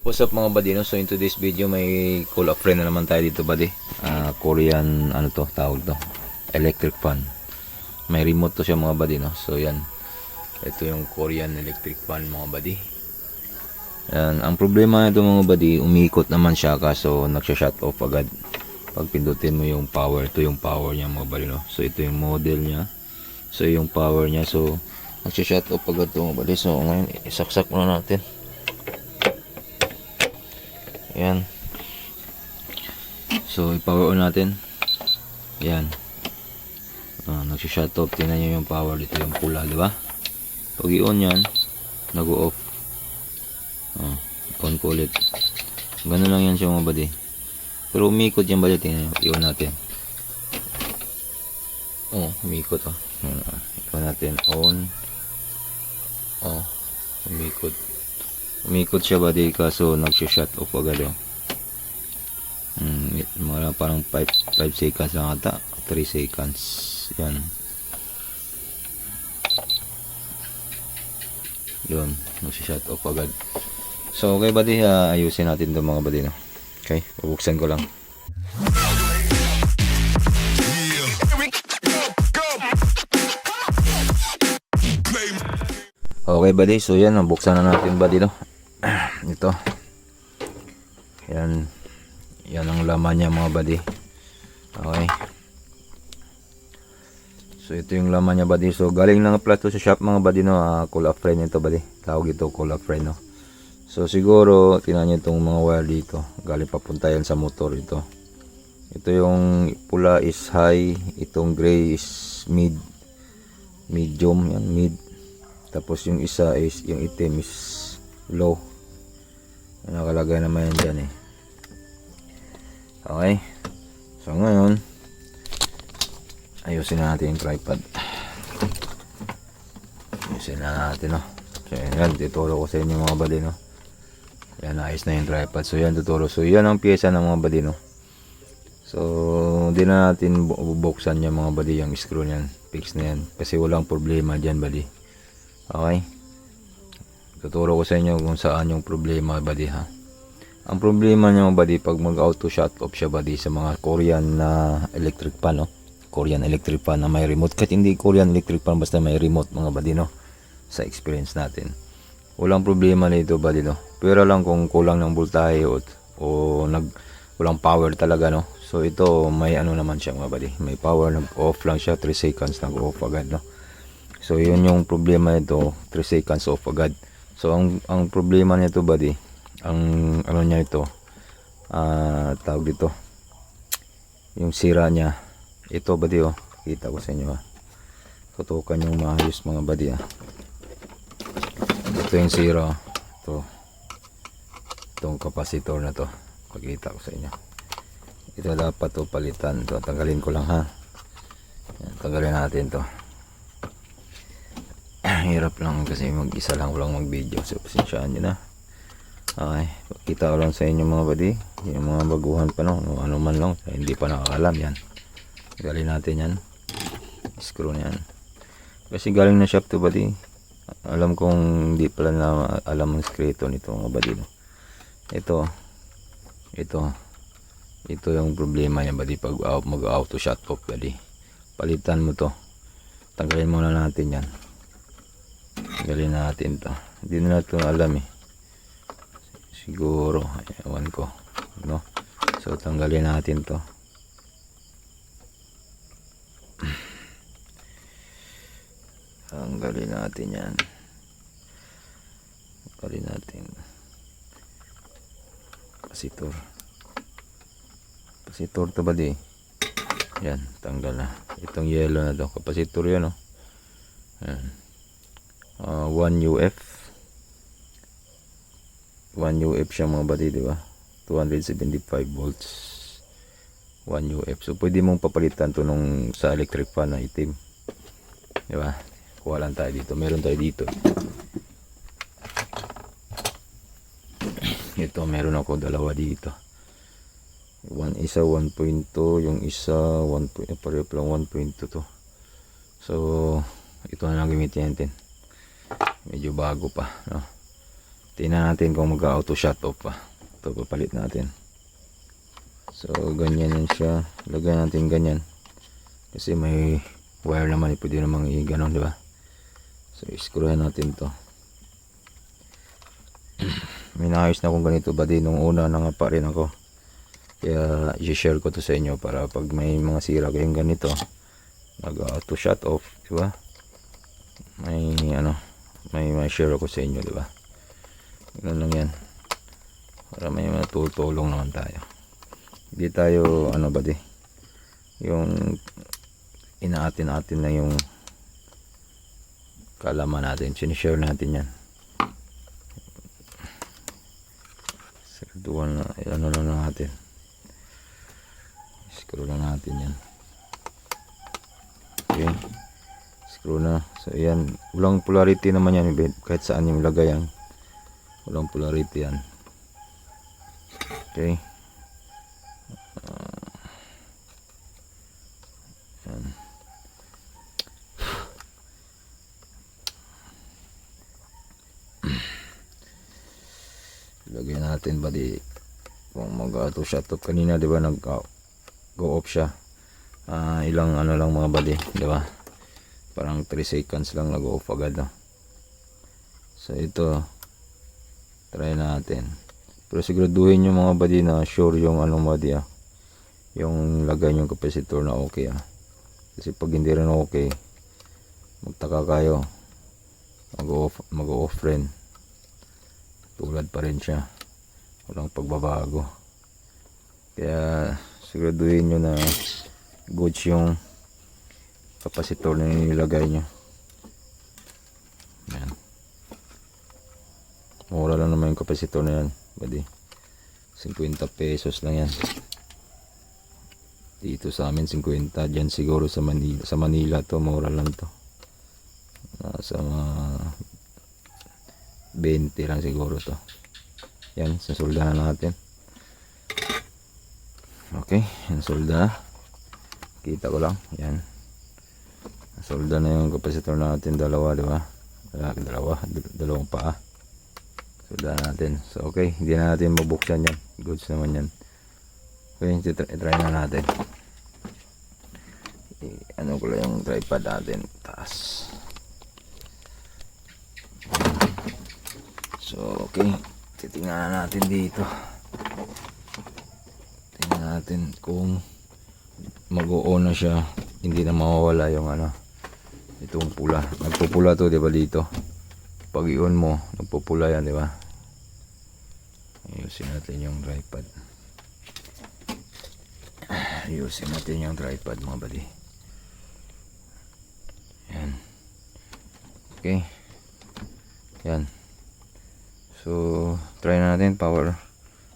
What's up mga buddy, no? So in today's video may call a friend na naman tayo dito buddy. Korean ano to tawag to, electric fan. May remote to siya mga buddy, no? So yan, ito yung Korean electric fan mga buddy. Yan, ang problema nito mga buddy, umiikot naman siya kaso nagsha-shut off agad pag pindutin mo yung power. Ito yung power niya mga buddy, no? So ito yung model niya, so yung power niya, so nagsha-shut off agad to mga buddy. So ngayon isaksak muna natin. Ayan. So, i-power on natin. Ayan. Nagsi-shut off. Tingnan nyo yung power dito, yung pula, di ba? Pag i-on yan, nag-o-off. On ko ulit. Ganun lang yan siya mga buddy. Pero umikot yan buddy. Tingnan nyo. I-on natin. Umikot oh. I-on natin. On. Umikot. Umikot siya buddy kaso nagsi-shut off agad oh. Mga parang 5 seconds lang ata, 3 seconds. Yan. Yun, nagsi-shut off agad. So okay buddy, ayusin natin 'to mga buddy, no. Okay, bubuksan ko lang. Okay buddy, so yan, buksan na natin buddy, no. Ito. Yan. Yan ang laman niya mga buddy. Okay. So ito yung laman niya buddy. So galing lang pala to sa shop mga buddy, no. Call a friend ito buddy. Tawag ito call a friend, no. So siguro tingnan niyo itong mga wire dito. Galing papunta yan sa motor ito. Ito yung pula is high, itong gray is medium, yan mid. Tapos yung isa is, yung itim is low. Nakalagay naman yan dyan eh. Okay. So ngayon, ayusin na natin yung tripod. Ayusin na natin, no. So yan, tuturo ko sa inyo mga buddy, no. Yan, ayos na yung tripod. So yan, tuturo. So yan ang pyesa ng mga buddy, no. So hindi na natin bubuksan yung mga buddy, yung screw niyan. Fix na yan. Kasi walang problema dyan buddy. Okay. Tuturo ko sa inyo kung saan yung problema buddy, ha. Ang problema niya buddy, pag mag-auto shut off siya buddy sa mga Korean na electric fan, no? Korean electric fan na may remote. Kahit hindi Korean electric fan, basta may remote mga buddy, no? Sa experience natin. Walang problema nito buddy, no? Pero lang kung kulang ng voltahe o walang power talaga, no? So ito may ano naman siya mga buddy. May power, nag-off lang siya, 3 seconds nag-off agad, no? So yun yung problema nito, 3 seconds off agad. So ang problema nito buddy, ang ano niya ito, tawag dito, yung sira niya ito buddy, oh. Kita ko sa inyo, ha. Tutukan yung maayos mga buddy, ha. Ito yung sira, itong capacitor na to, pakita ko sa inyo. Ito dapat to palitan. Ito tanggalin ko lang, ha. Yan, tanggalin natin to. Hirap lang kasi mag-isa lang ko lang mag-video, so pasensyaan nyo na. Okay, pakita ko lang sa inyo mga buddy, yung mga baguhan pa, no, ano man lang, hindi pa nakakalam yan. Galing natin yan, screw na yan, kasi galing na shop to buddy. Alam kong hindi pala na alam ang sekreto nito mga buddy, no. Ito yung problema niya buddy, pag mag-auto shut off buddy. Palitan mo to, tanggalin muna natin yan. Tanggalin natin to, hindi na natin alam eh. Siguro, ewan ko, no? So tanggalin natin to. Tanggalin natin yan. Tanggalin natin kapasitor to buddy. Yan, tanggal na. Itong yellow na to, kapasitor yan, oh. Yan. 1 UF siya mga buddy, di ba? 275 volts. 1 UF. So pwede mong papalitan to nung sa electric fan na itim. Di ba? Kuha lang tayo dito. Meron tayo dito. Ito, meron ako dalawa dito. Isa 1.2, yung isa 1. Pareho lang 1.2 to. So ito na lang gamitin natin. Medyo bago pa, no? Tingnan natin kung mag-auto shut off pa. Ito, papalit natin. So, ganyan yan siya. Lagyan natin ganyan. Kasi may wire naman. Pwede namang i-ganon, di ba? So, screwin natin to. May naayos na akong ganito ba din nung una nangapa rin ako. Kaya i-share ko to sa inyo para pag may mga sira kayong ganito, mag-auto shut off, di ba? May share ako sa inyo, di ba? Ganun lang yan. Para may matutulong naman tayo. Hindi tayo yung inaatin-atin na yung kalaman natin. Sinishare natin yan. Sarduan na, lang natin. Screw na natin yan. Okay. Screw na. So yan, walang polarity naman yan. Kahit saan yung lagay yan. Walang polarity yan. Okay. Yan. Lagyan natin ba di kung mag-auto shut off kanina, di ba, go off siya. Ilang lang mga buddy, di ba? Parang 3 seconds lang nag-off agad, no? So ito, try natin. Pero siguraduhin yung mga buddy na sure yung buddy, yung lagay yung capacitor na okay, Kasi pag hindi rin okay, magtaka kayo, mag-off rin. Tulad pa rin siya, walang pagbabago. Kaya siguraduhin nyo na goods yung capacitor na nilagay nyo. Yan. Mura lang naman yung capacitor na yan, buddy. 50 pesos lang yan. Dito sa amin 50, dyan siguro sa Manila to, mura lang to. Nasa 20 lang siguro to. Yan, sasolda na natin. Okay, yan, solda. Kita ko lang, yan. Solda na yung capacitor natin, dalawa, di ba? Dalawang paa. Solda natin. So, okay, hindi na natin mabuksan yan. Goods naman yan. Okay, try na natin. Ano ko lang yung tripod natin, taas. So, okay. Titingnan natin dito. Tingnan natin kung mag-o-on na siya. Hindi na mawawala yung itong pula. Nagpupula to, di ba, dito? Pag i-on mo, nagpupula yan, di ba? Ayusin natin yung tripod. Ayusin natin yung tripod, mga buddy. Yan. Okay. Yan. So, try na natin, power.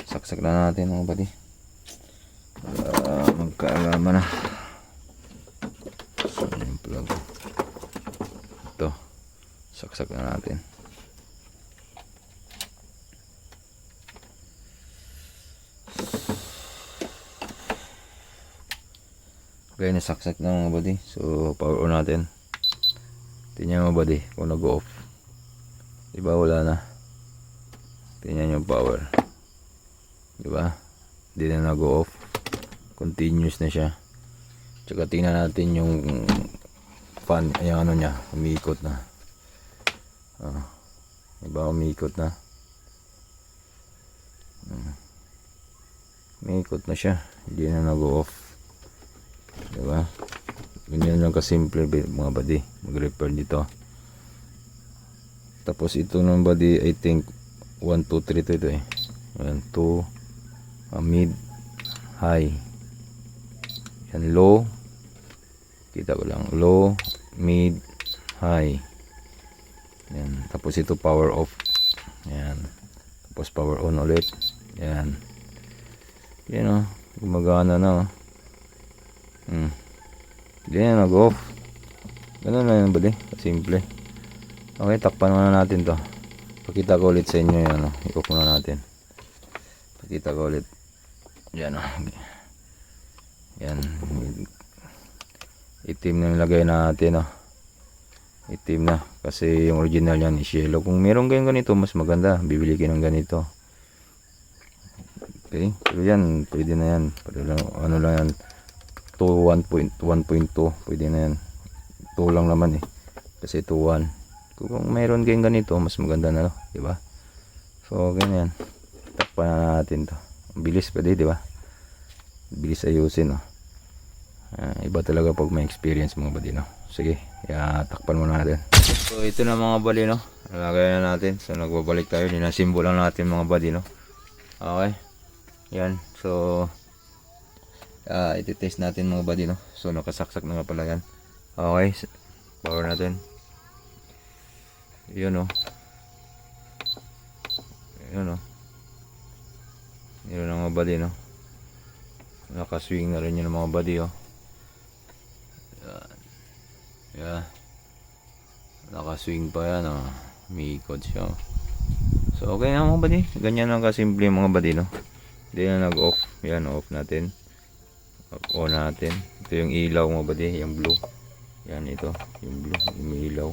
Saksak na natin, mga buddy. Magkaalaman na. So, yung plug. Ito. Saksak na natin. Okay, nasaksak na, mga buddy. So, power on natin. Tingnan mo, buddy, kung nag-off. Diba, wala na. Tingnan yung power. Diba? Hindi na nag-off. Continuous na siya. Tsaka tingnan natin yung fan. Yung niya. Umiikot na. Diba? Umiikot na. Umiikot na siya. Hindi na nag-off. Diba? Ganyan lang kasimple, mga buddy. Mag-repair dito. Tapos ito ng buddy, I think 1, 2, 3 ito eh. 1, 2, mid, high. Yan, low. Kita ko lang. Low, mid, high. Yan. Tapos ito power off. Yan. Tapos power on ulit. Yan. Yan, gumagana na. Hindi na nag-off. Ganun na yun, buddy. Simple. Okay, takpan muna natin to. Pakita ko ulit sa inyo yan. I-off muna natin. Pakita ko ulit. Yan. Yan. Itim na nilagay natin. Itim na. Kasi yung original yan is yellow. Kung meron kayong ganito, mas maganda. Bibili kayo ng ganito. Okay. Pero yan, pwede na yan. Pero lang, ano lang yan. 1.2. Pwede na yan. 2 lang naman eh. Kasi 2.1. Kung meron kayong ganito, mas maganda na. Diba? So, ganyan. Takpan na natin to. Bilis pa di ba? Bilis ayusin, no? Iba talaga pag may experience mga buddy, no? Sige, takpan muna natin. So, ito na mga buddy, no? Nalagay na natin. So, nagbabalik tayo. Ninasimbo lang natin mga buddy, no? Okay. Yan. So, iti-test natin mga buddy, no? So, nakasaksak na nga pala yan. Okay. Power natin. Yun, no? Yun, no? Yun ang mga buddy, no? Nakaswing na rin yun ang mga buddy, oh. Yeah. Nakaswing pa yan, oh. May ikot siya, oh. So, okay na mga buddy. Ganyan lang kasimple mga buddy, no? Hindi na nag-off. Yan, off natin. On natin. Ito yung ilaw mga buddy, yung blue. Yan, ito. Yung blue, yung ilaw.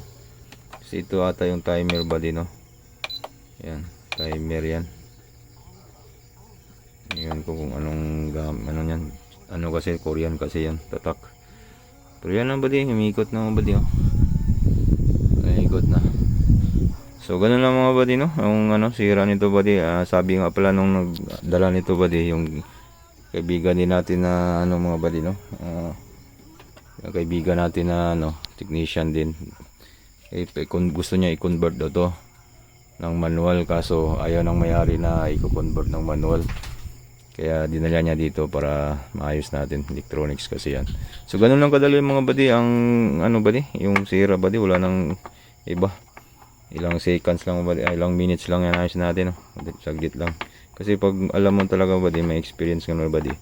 Kasi ito ata yung timer buddy, no? Yan, timer yan. Yan ko kung anong ano yan. Ano kasi, Korean kasi yan, tatak. Pero yan lang buddy, umiikot na mga buddy, oh. Umiikot na. So ganun lang mga buddy, no? Yung ano, sira nito buddy, sabi nga pala nung nagdala nito buddy, yung kaibigan din natin na ano mga buddy, no? Yung kaibigan natin na ano, technician din. Kung gusto niya i-convert daw to ng manual, kaso ayaw ng may-ari na i-convert ng manual. Kaya dinala niya dito para maayos natin, electronics kasi yan. So ganun lang kadali mga buddy, ang ano buddy, yung sira buddy, wala nang iba. Ilang seconds lang buddy, ilang minutes lang yan ayos natin, no? Saglit lang. Kasi pag alam mo talaga buddy, may experience ka na buddy,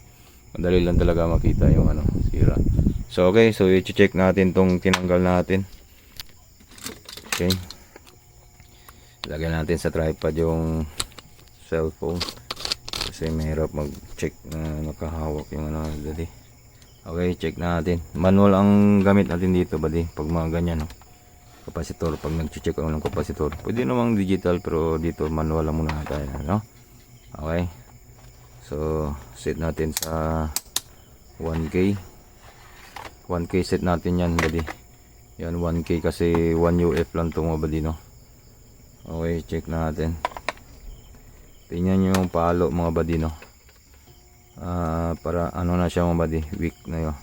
madali lang talaga makita yung ano, sira. So okay, so i-check natin tong tinanggal natin. Okay. Lagyan natin sa tripod yung cellphone. Kasi mahirap mag-check na nakahawak yung ano buddy. Okay, check natin. Manual ang gamit natin dito buddy, pag mga ganyan, no? Kapasitor, pag nag-check ako ng kapasitor. Pwede namang digital, pero dito manual lang muna tayo, no? Okay. So, set natin sa 1K. 1K set natin yan, buddy. Yan, 1K kasi 1 UF lang ito mga buddy, no? Okay, check natin. Tingnan nyo yung palo mga buddy, no? Para ano na siya mga buddy, weak na yun.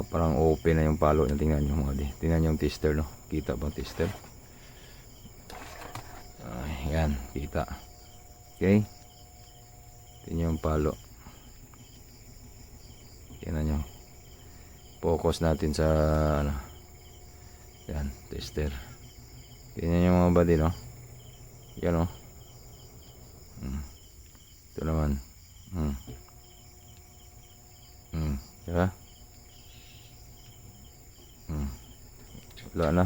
Parang open na yung palo na, tingnan nyo mga buddy. Tingnan nyo yung tester, no? Kita bang tester? Yan, kita. Okay. Tingnan yung palo. Tingnan nyo. Focus natin sa ano. Yan, tester. Tingnan nyo mga buddy, no? Yan, no? Ito naman. Diba? Wala na.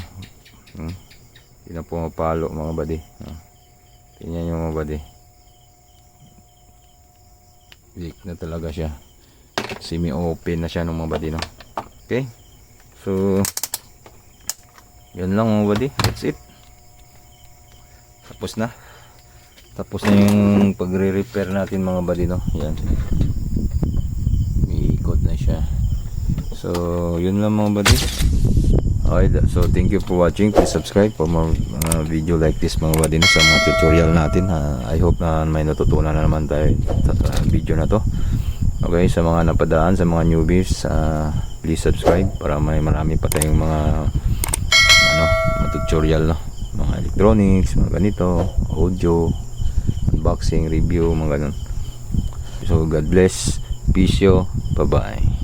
Hindi na pumapalo mga buddy. Tingnan nyo mga buddy. Weak na talaga siya. Semi-open na siya ng mga buddy, no? Okay. So, yan lang mga buddy. That's it. Tapos na. Tapos na yung pagre-repair natin mga buddy, no? Yan. Iikot na siya. So, yun lang mga buddy. Okay, so thank you for watching. Please subscribe for more video like this mga buddy, no? Sa mga tutorial natin. I hope na may natutunan na naman tayo sa video na to. Okay, sa mga napadaan, sa mga newbies, please subscribe para may marami pa tayong mga ano, tutorial, no? Mga electronics, mga ganito, audio, unboxing, review, mga ganun. So God bless, peace yo, bye bye.